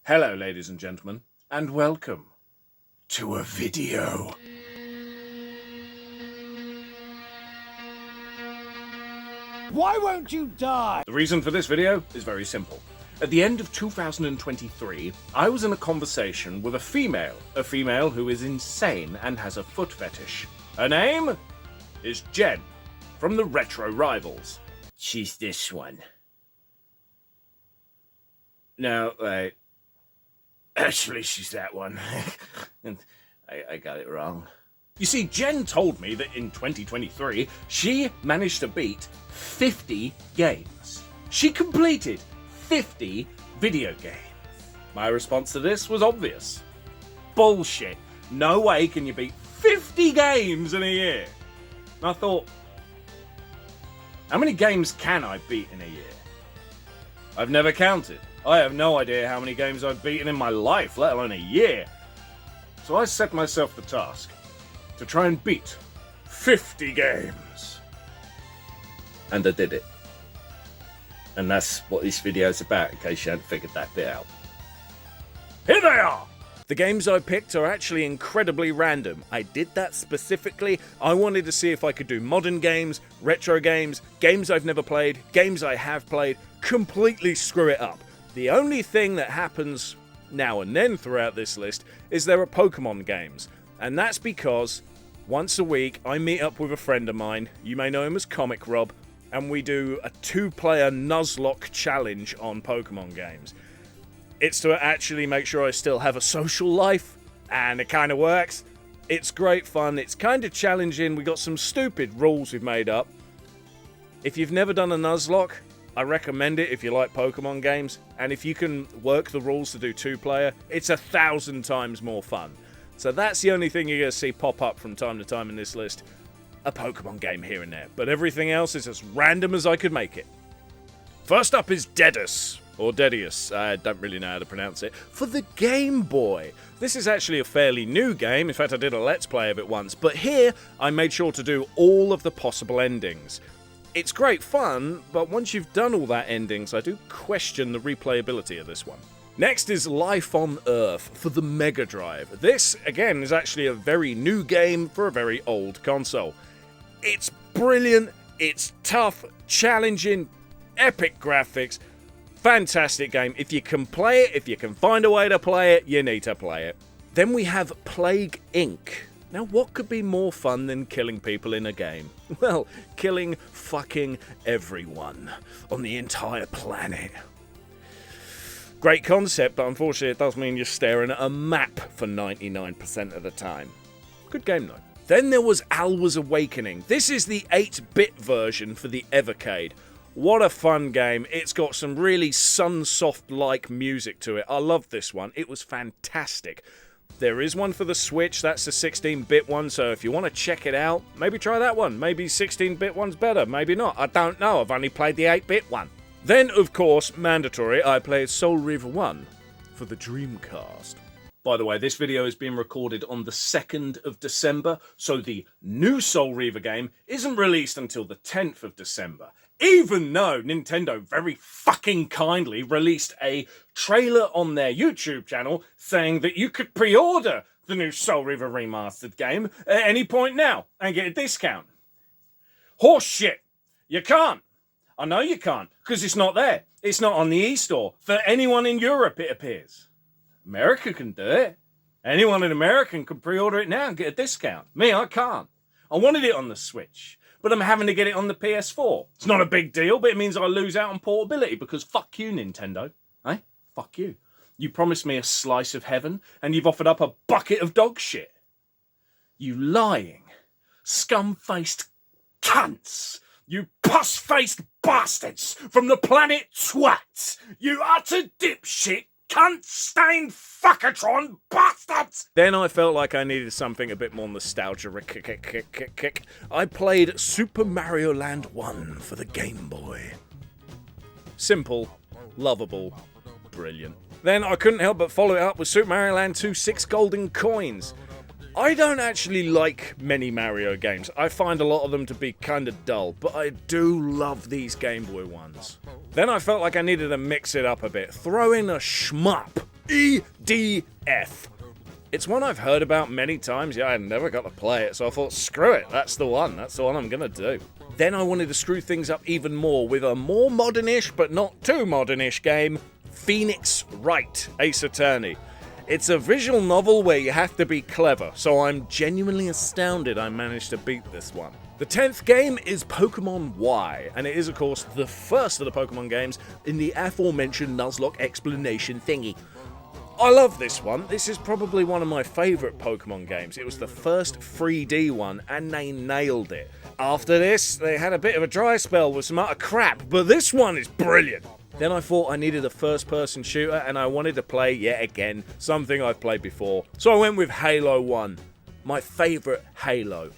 Hello, ladies and gentlemen, and welcome to a video. Why won't you die? The reason for this video is very simple. At the end of 2023, I was in a conversation with a female who is insane and has a foot fetish. Her name is Jen, from the Retro Rivals. She's this one. No, wait. Actually, she's that one. I got it wrong. You see, Jen told me that in 2023, she managed to beat 50 games. She completed 50 video games. My response to this was obvious. Bullshit. No way can you beat 50 games in a year. And I thought, how many games can I beat in a year? I've never counted. I have no idea how many games I've beaten in my life, let alone a year. So I set myself the task to try and beat 50 games. And I did it. And that's what this video is about, in case you hadn't figured that bit out. Here they are! The games I picked are actually incredibly random. I did that specifically. I wanted to see if I could do modern games, retro games, games I've never played, games I have played, completely screw it up. The only thing that happens now and then throughout this list is there are Pokemon games. And that's because once a week I meet up with a friend of mine, you may know him as Comic Rob, and we do a 2-player Nuzlocke challenge on Pokemon games. It's to actually make sure I still have a social life, and it kind of works. It's great fun, it's kind of challenging, we got some stupid rules we've made up. If you've never done a Nuzlocke, I recommend it if you like Pokemon games, and if you can work the rules to do 2-player, it's 1,000 times more fun. So that's the only thing you're going to see pop up from time to time in this list. A Pokemon game here and there, but everything else is as random as I could make it. First up is Dedus, or Dedius, I don't really know how to pronounce it, for the Game Boy. This is actually a fairly new game, in fact I did a Let's Play of it once, but here I made sure to do all of the possible endings. It's great fun, but once you've done all that endings, I do question the replayability of this one. Next is Life on Earth for the Mega Drive. This, again, is actually a very new game for a very old console. It's brilliant, it's tough, challenging, epic graphics, fantastic game. If you can play it, if you can find a way to play it, you need to play it. Then we have Plague Inc. Now, what could be more fun than killing people in a game? Well, killing fucking everyone on the entire planet. Great concept, but unfortunately it does mean you're staring at a map for 99% of the time. Good game though. Then there was Alwa's Awakening. This is the 8-bit version for the Evercade. What a fun game. It's got some really Sunsoft-like music to it. I love this one. It was fantastic. There is one for the Switch, that's the 16-bit one, so if you want to check it out, maybe try that one. Maybe 16-bit one's better, maybe not. I don't know, I've only played the 8-bit one. Then, of course, mandatory, I played Soul Reaver 1 for the Dreamcast. By the way, this video is being recorded on the 2nd of December, so the new Soul Reaver game isn't released until the 10th of December. Even though Nintendo very fucking kindly released a trailer on their YouTube channel saying that you could pre-order the new Soul Reaver Remastered game at any point now and get a discount. Horse shit! You can't. I know you can't, because it's not there. It's not on the e-store. For anyone in Europe, it appears. America can do it. Anyone in America can pre-order it now and get a discount. Me, I can't. I wanted it on the Switch, but I'm having to get it on the PS4. It's not a big deal, but it means I lose out on portability, because fuck you, Nintendo. Eh? Fuck you. You promised me a slice of heaven, and you've offered up a bucket of dog shit. You lying, scum-faced cunts. You pus-faced bastards from the planet Twat! You utter dipshit, cunt-stained fuckatron bastards! Then I felt like I needed something a bit more nostalgia. I played Super Mario Land 1 for the Game Boy. Simple, lovable, brilliant. Then I couldn't help but follow it up with Super Mario Land 2 6 Golden Coins. I don't actually like many Mario games. I find a lot of them to be kind of dull, but I do love these Game Boy ones. Then I felt like I needed to mix it up a bit. Throw in a shmup EDF. It's one I've heard about many times. Yeah, I never got to play it, so I thought, screw it, that's the one I'm gonna do. Then I wanted to screw things up even more with a more modern-ish, but not too modern-ish game, Phoenix Wright Ace Attorney. It's a visual novel where you have to be clever, so I'm genuinely astounded I managed to beat this one. The 10th game is Pokemon Y, and it is of course the first of the Pokemon games in the aforementioned Nuzlocke explanation thingy. I love this one. This is probably one of my favourite Pokemon games. It was the first 3D one, and they nailed it. After this, they had a bit of a dry spell with some utter crap, but this one is brilliant. Then I thought I needed a first-person shooter, and I wanted to play, yet again, something I've played before. So I went with Halo 1. My favourite Halo.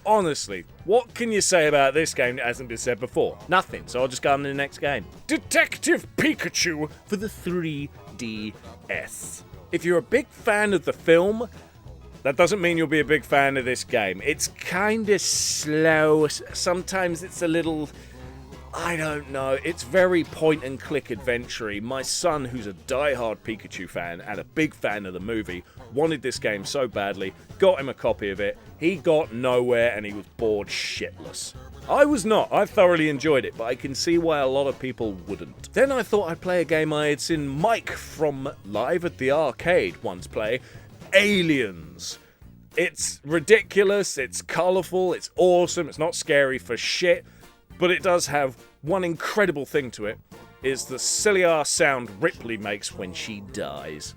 Honestly, what can you say about this game that hasn't been said before? Nothing, so I'll just go on to the next game. Detective Pikachu for the 3DS. If you're a big fan of the film, that doesn't mean you'll be a big fan of this game. It's kinda slow, sometimes it's a little... I don't know, it's very point-and-click adventure-y. My son, who's a die-hard Pikachu fan and a big fan of the movie, wanted this game so badly, got him a copy of it, he got nowhere and he was bored shitless. I was not, I thoroughly enjoyed it, but I can see why a lot of people wouldn't. Then I thought I'd play a game I had seen Mike from Live at the Arcade once play, Aliens. It's ridiculous, it's colourful, it's awesome, it's not scary for shit, but it does have one incredible thing to it, is the silly ass sound Ripley makes when she dies.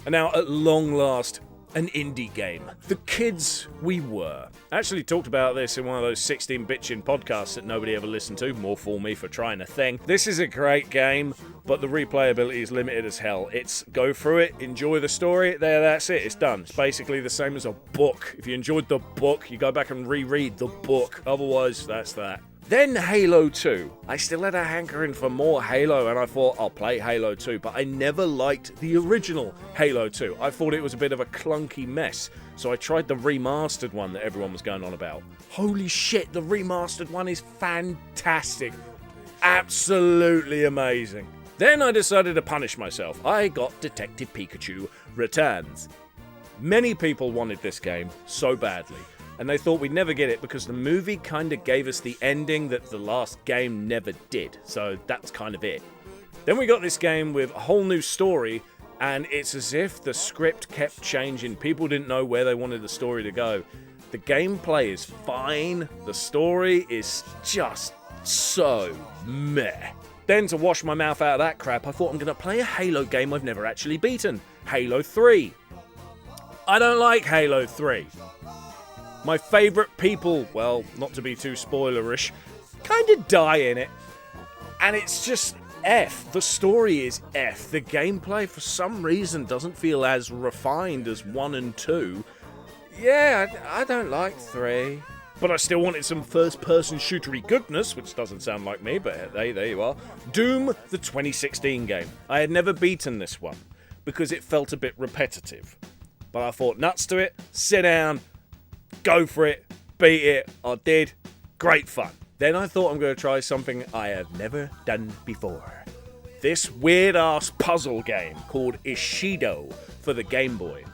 And now, at long last, an indie game. The Kids We Were. I actually talked about this in one of those 16-bitchin' podcasts that nobody ever listened to. More fool me for trying a thing. This is a great game, but the replayability is limited as hell. It's go through it, enjoy the story, that's it, it's done. It's basically the same as a book. If you enjoyed the book, you go back and reread the book. Otherwise, that's that. Then Halo 2. I still had a hankering for more Halo, and I thought I'll play Halo 2, but I never liked the original Halo 2. I thought it was a bit of a clunky mess, so I tried the remastered one that everyone was going on about. Holy shit, the remastered one is fantastic. Absolutely amazing. Then I decided to punish myself. I got Detective Pikachu Returns. Many people wanted this game so badly, and they thought we'd never get it because the movie kind of gave us the ending that the last game never did, so that's kind of it. Then we got this game with a whole new story, and it's as if the script kept changing. People didn't know where they wanted the story to go. The gameplay is fine, the story is just so meh. Then to wash my mouth out of that crap, I thought I'm going to play a Halo game I've never actually beaten, Halo 3. I don't like Halo 3. My favourite people, well, not to be too spoilerish, kind of die in it. And it's just F. The story is F. The gameplay, for some reason, doesn't feel as refined as 1 and 2. Yeah, I don't like 3. But I still wanted some first-person shootery goodness, which doesn't sound like me, but hey, there you are. Doom, the 2016 game. I had never beaten this one, because it felt a bit repetitive. But I thought, nuts to it, sit down, go for it, beat it, I did, great fun. Then I thought I'm going to try something I have never done before. This weird-ass puzzle game called Ishido for the Game Boy.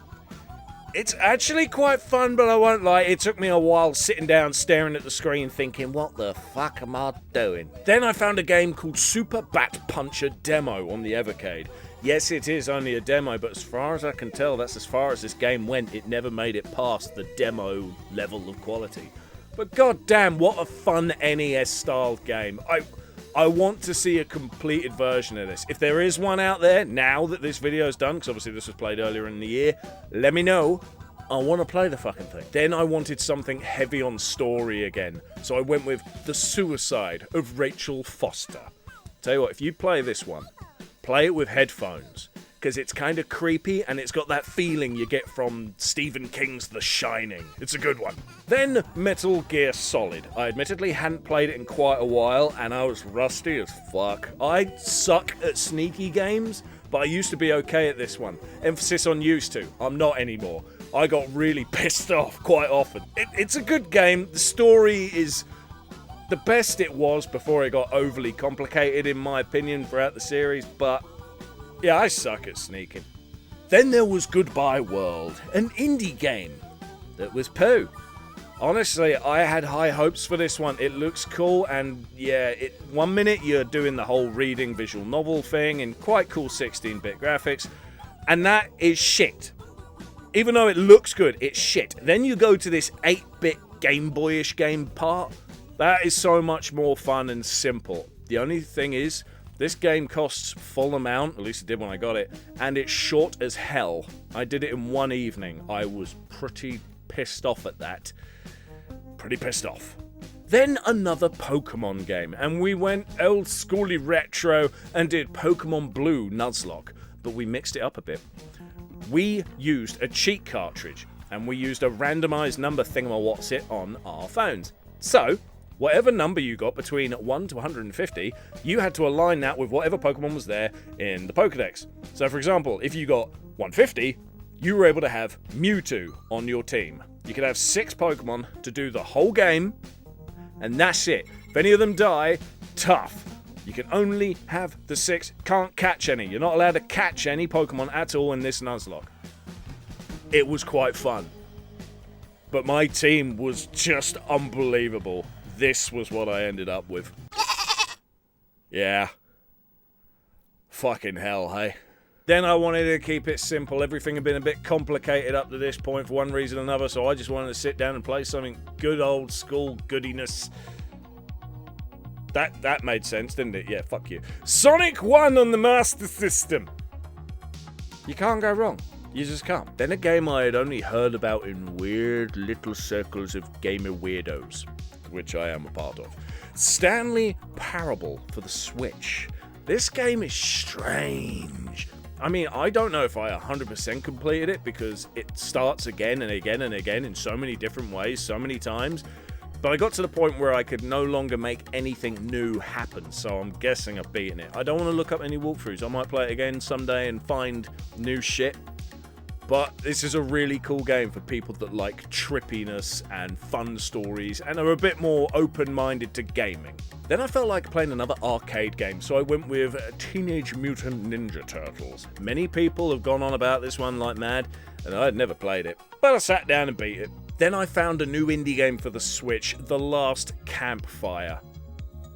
It's actually quite fun, but I won't lie, it took me a while sitting down staring at the screen thinking, what the fuck am I doing? Then I found a game called Super Bat Puncher Demo on the Evercade. Yes, it is only a demo, but as far as I can tell, that's as far as this game went. It never made it past the demo level of quality. But goddamn, what a fun NES-style game. I want to see a completed version of this. If there is one out there, now that this video is done, because obviously this was played earlier in the year, let me know. I want to play the fucking thing. Then I wanted something heavy on story again, so I went with The Suicide of Rachel Foster. Tell you what, if you play this one, play it with headphones, because it's kind of creepy and it's got that feeling you get from Stephen King's The Shining. It's a good one. Then Metal Gear Solid. I admittedly hadn't played it in quite a while and I was rusty as fuck. I suck at sneaky games, but I used to be okay at this one. Emphasis on used to. I'm not anymore. I got really pissed off quite often. It's a good game. The story is the best it was before it got overly complicated, in my opinion, throughout the series, but yeah, I suck at sneaking. Then there was Goodbye World, an indie game that was poo. Honestly, I had high hopes for this one. It looks cool, and yeah, 1 minute you're doing the whole reading visual novel thing in quite cool 16-bit graphics, and that is shit. Even though it looks good, it's shit. Then you go to this 8-bit Game Boyish game part. That is so much more fun and simple. The only thing is, this game costs full amount, at least it did when I got it, and it's short as hell. I did it in one evening. I was pretty pissed off at that. Pretty pissed off. Then another Pokemon game, and we went old schooly retro and did Pokemon Blue Nuzlocke, but we mixed it up a bit. We used a cheat cartridge, and we used a randomized number thingamawhatsit on our phones. So, whatever number you got between 1 to 150, you had to align that with whatever Pokemon was there in the Pokedex. So for example, if you got 150, you were able to have Mewtwo on your team. You could have 6 Pokemon to do the whole game, and that's it. If any of them die, tough. You can only have the 6, can't catch any. You're not allowed to catch any Pokemon at all in this Nuzlocke. It was quite fun. But my team was just unbelievable. This was what I ended up with. Yeah. Fucking hell, hey. Then I wanted to keep it simple. Everything had been a bit complicated up to this point for one reason or another, so I just wanted to sit down and play something good old school goodiness. That made sense, didn't it? Yeah, fuck you. Sonic 1 on the Master System. You can't go wrong. You just can't. Then a game I had only heard about in weird little circles of gamer weirdos, which I am a part of. Stanley Parable for the Switch. This game is strange. I mean, I don't know if I 100% completed it because it starts again and again and again in so many different ways, so many times. But I got to the point where I could no longer make anything new happen, so I'm guessing I've beaten it. I don't want to look up any walkthroughs. I might play it again someday and find new shit. But this is a really cool game for people that like trippiness and fun stories and are a bit more open-minded to gaming. Then I felt like playing another arcade game, so I went with Teenage Mutant Ninja Turtles. Many people have gone on about this one like mad, and I had never played it, but I sat down and beat it. Then I found a new indie game for the Switch, The Last Campfire.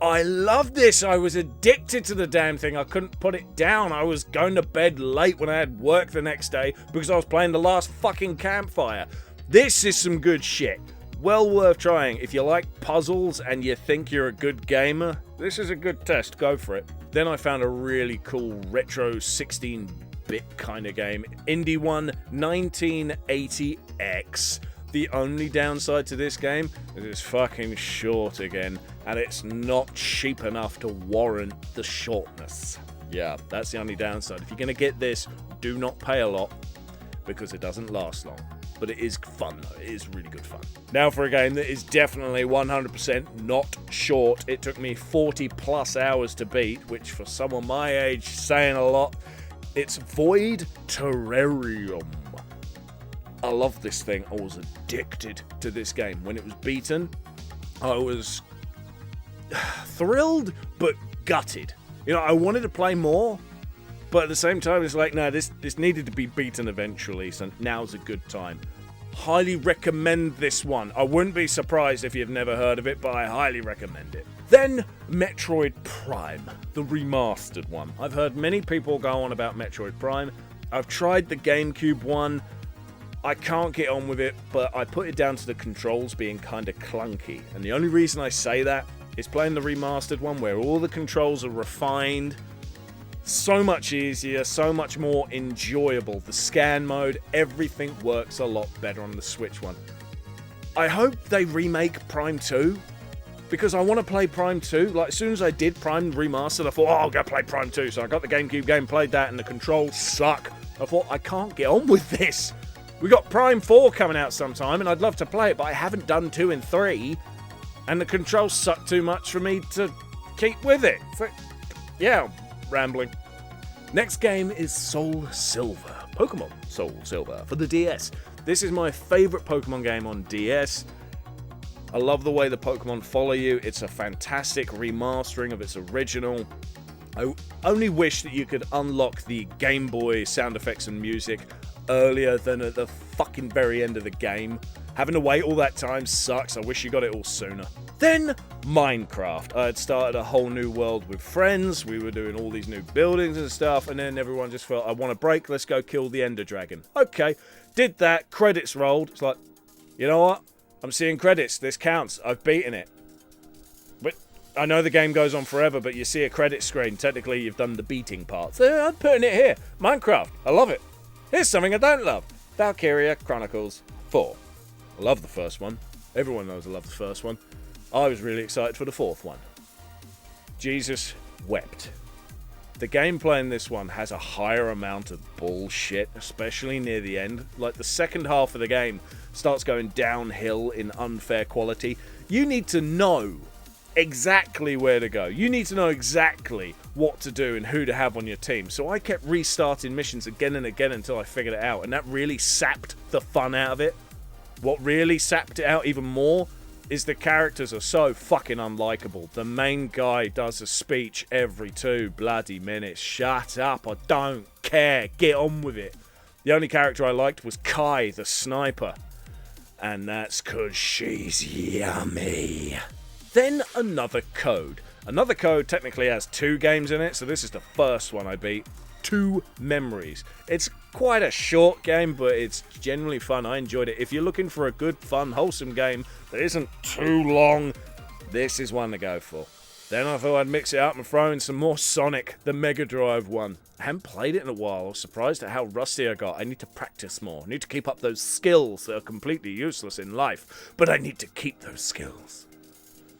I loved this. I was addicted to the damn thing. I couldn't put it down. I was going to bed late when I had work the next day because I was playing The Last fucking Campfire. This is some good shit. Well worth trying. If you like puzzles and you think you're a good gamer, this is a good test. Go for it. Then I found a really cool retro 16-bit kind of game. Indie one, 1980X. The only downside to this game is it's fucking short again, and it's not cheap enough to warrant the shortness. Yeah, that's the only downside. If you're going to get this, do not pay a lot, because it doesn't last long. But it is fun, though. It is really good fun. Now for a game that is definitely 100% not short. It took me 40 plus hours to beat, which for someone my age, saying a lot. It's Void Terrarium. I love this thing. I was addicted to this game. When it was beaten, I was thrilled but gutted. You know, I wanted to play more, but at the same time, it's like, no, this needed to be beaten eventually, so now's a good time. Highly recommend this one. I wouldn't be surprised if you've never heard of it, but I highly recommend it. Then, Metroid Prime, the remastered one. I've heard many people go on about Metroid Prime. I've tried the GameCube one. I can't get on with it, but I put it down to the controls being kind of clunky. And the only reason I say that is playing the remastered one where all the controls are refined, so much easier, so much more enjoyable. The scan mode, everything works a lot better on the Switch one. I hope they remake Prime 2, because I want to play Prime 2. Like, as soon as I did Prime Remastered, I thought, I'll go play Prime 2. So I got the GameCube game, played that, and the controls suck. I thought, I can't get on with this. We got Prime 4 coming out sometime, and I'd love to play it, but I haven't done 2 and 3, and the controls suck too much for me to keep with it. So, yeah, rambling. Next game is Soul Silver. Pokemon Soul Silver for the DS. This is my favourite Pokemon game on DS. I love the way the Pokemon follow you. It's a fantastic remastering of its original. I only wish that you could unlock the Game Boy sound effects and music earlier than at the fucking very end of the game. Having to wait all that time sucks. I wish you got it all sooner. Then, Minecraft. I had started a whole new world with friends. We were doing all these new buildings and stuff, and then everyone just felt, I want a break, let's go kill the Ender Dragon. Okay, did that, credits rolled. It's like, you know what? I'm seeing credits, this counts, I've beaten it. But I know the game goes on forever, but you see a credit screen, technically you've done the beating part. So I'm putting it here. Minecraft, I love it. Here's something I don't love. Valkyria Chronicles 4. I love the first one. Everyone knows I love the first one. I was really excited for the fourth one. Jesus wept. The gameplay in this one has a higher amount of bullshit, especially near the end. Like, the second half of the game starts going downhill in unfair quality. You need to know exactly where to go. You need to know exactly what to do and who to have on your team. So I kept restarting missions again and again until I figured it out, and that really sapped the fun out of it. What really sapped it out even more is the characters are so fucking unlikable. The main guy does a speech every 2 bloody minutes. Shut up, I don't care. Get on with it. The only character I liked was Kai, the sniper. And that's 'cause she's yummy. Then Another Code. Another Code technically has 2 games in it, so this is the first one I beat. 2 Memories. It's quite a short game, but it's genuinely fun. I enjoyed it. If you're looking for a good, fun, wholesome game that isn't too long, this is one to go for. Then I thought I'd mix it up and throw in some more Sonic, the Mega Drive one. I haven't played it in a while. I was surprised at how rusty I got. I need to practice more. I need to keep up those skills that are completely useless in life, but I need to keep those skills.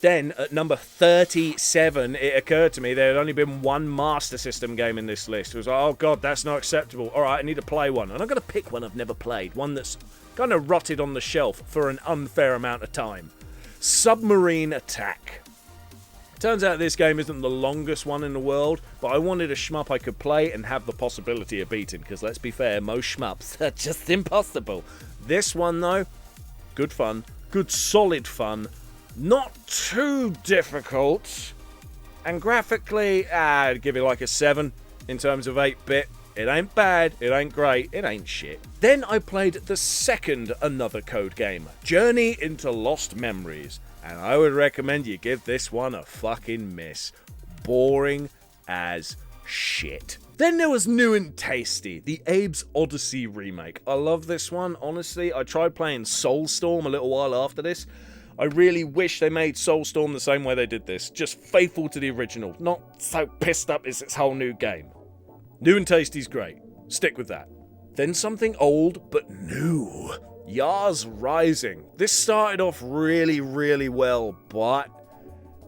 Then, at number 37, it occurred to me there had only been one Master System game in this list. It was like, oh god, that's not acceptable. Alright, I need to play one. And I'm going to pick one I've never played. One that's kind of rotted on the shelf for an unfair amount of time. Submarine Attack. Turns out this game isn't the longest one in the world, but I wanted a shmup I could play and have the possibility of beating, because let's be fair, most shmups are just impossible. This one, though, good fun. Good solid fun. Not too difficult, and graphically, I'd give it like a 7 in terms of 8-bit. It ain't bad, it ain't great, it ain't shit. Then I played the second Another Code game, Journey into Lost Memories, and I would recommend you give this one a fucking miss. Boring as shit. Then there was New and Tasty, the Abe's Odyssey remake. I love this one, honestly. I tried playing Soulstorm a little while after this. I really wish they made Soulstorm the same way they did this. Just faithful to the original. Not so pissed up it's its whole new game. New and Tasty's great. Stick with that. Then something old but new. Yars Rising. This started off really, really well, but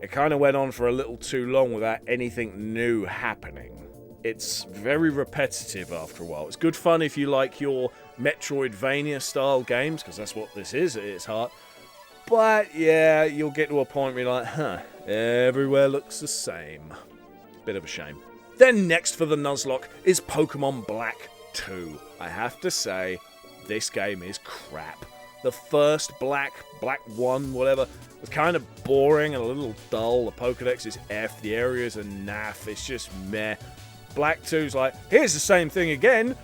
it kind of went on for a little too long without anything new happening. It's very repetitive after a while. It's good fun if you like your Metroidvania style games, because that's what this is at its heart. But yeah, you'll get to a point where you're like, everywhere looks the same. Bit of a shame. Then next for the Nuzlocke is Pokemon Black 2. I have to say, this game is crap. The first Black 1, whatever, was kind of boring and a little dull. The Pokedex is F, the areas are naff, it's just meh. Black 2's like, here's the same thing again,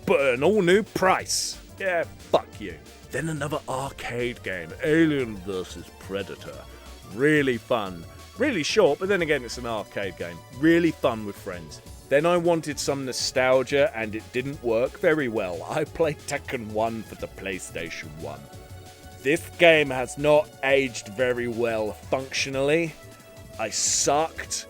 but at an all-new price. Yeah, fuck you. Then another arcade game, Alien vs Predator. Really fun. Really short, but then again it's an arcade game. Really fun with friends. Then I wanted some nostalgia, and it didn't work very well. I played Tekken 1 for the PlayStation 1. This game has not aged very well functionally. I sucked.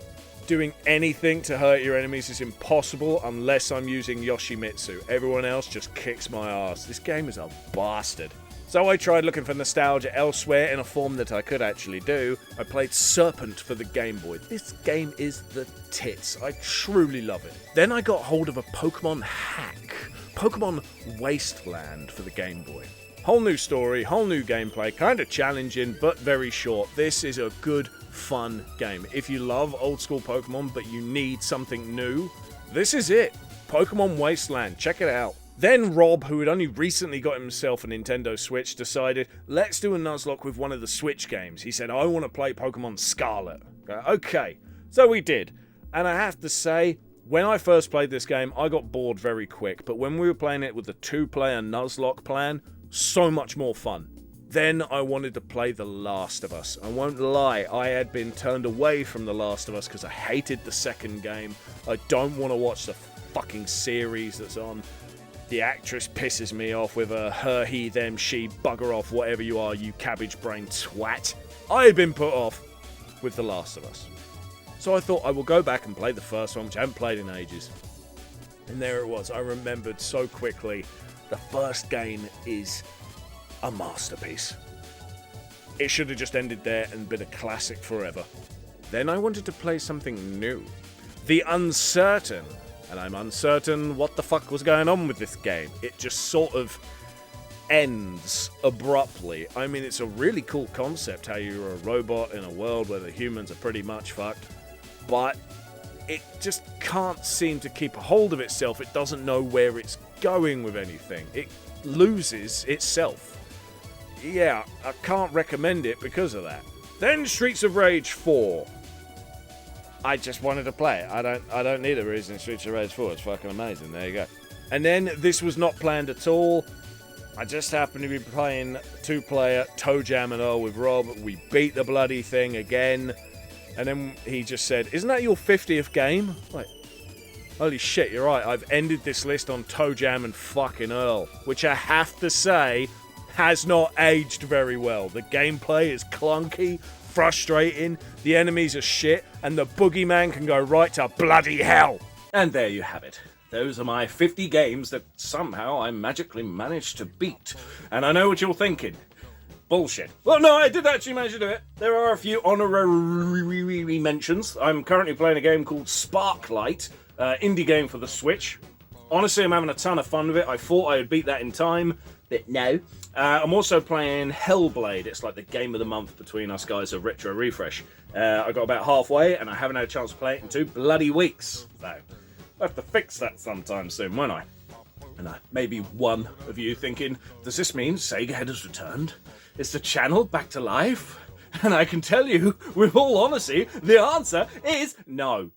Doing anything to hurt your enemies is impossible unless I'm using Yoshimitsu. Everyone else just kicks my ass. This game is a bastard. So I tried looking for nostalgia elsewhere in a form that I could actually do. I played Serpent for the Game Boy. This game is the tits. I truly love it. Then I got hold of a Pokemon hack. Pokemon Wasteland for the Game Boy. Whole new story, whole new gameplay, kind of challenging, but very short. This is a good, fun game. If you love old school Pokemon, but you need something new, this is it. Pokemon Wasteland, check it out. Then Rob, who had only recently got himself a Nintendo Switch, decided, let's do a Nuzlocke with one of the Switch games. He said, I want to play Pokemon Scarlet. Okay, so we did. And I have to say, when I first played this game, I got bored very quick. But when we were playing it with the 2-player Nuzlocke plan, so much more fun. Then I wanted to play The Last of Us. I won't lie, I had been turned away from The Last of Us because I hated the second game. I don't want to watch the fucking series that's on. The actress pisses me off with a her, he, them, she, bugger off, whatever you are, you cabbage-brained twat. I had been put off with The Last of Us. So I thought I will go back and play the first one, which I haven't played in ages. And there it was. I remembered so quickly. The first game is a masterpiece. It should have just ended there and been a classic forever. Then I wanted to play something new. The Uncertain. And I'm uncertain what the fuck was going on with this game. It just sort of ends abruptly. I mean, it's a really cool concept, how you're a robot in a world where the humans are pretty much fucked. But it just can't seem to keep a hold of itself. It doesn't know where it's going with anything. It loses itself. Yeah, I can't recommend it because of that. Then Streets of Rage 4. I just wanted to play it. I don't need a reason. Streets of Rage 4. It's fucking amazing. There you go. And then this was not planned at all. I just happened to be playing 2-player Toe Jam and Earl with Rob. We beat the bloody thing again. And then he just said, isn't that your 50th game? Like, holy shit, you're right. I've ended this list on Toe Jam and fucking Earl, which I have to say has not aged very well. The gameplay is clunky, frustrating, the enemies are shit, and the boogeyman can go right to bloody hell. And there you have it. Those are my 50 games that somehow I magically managed to beat. And I know what you're thinking. Bullshit. Well, no, I did actually manage to do it. There are a few honorary mentions. I'm currently playing a game called Sparklight, indie game for the Switch. Honestly, I'm having a ton of fun with it. I thought I would beat that in time, but no. I'm also playing Hellblade. It's like the game of the month between us guys of Retro Refresh. I got about halfway, and I haven't had a chance to play it in 2 bloody weeks. So, I'll have to fix that sometime soon, won't I? And maybe one of you thinking, does this mean Sega Head has returned? Is the channel back to life? And I can tell you, with all honesty, the answer is no.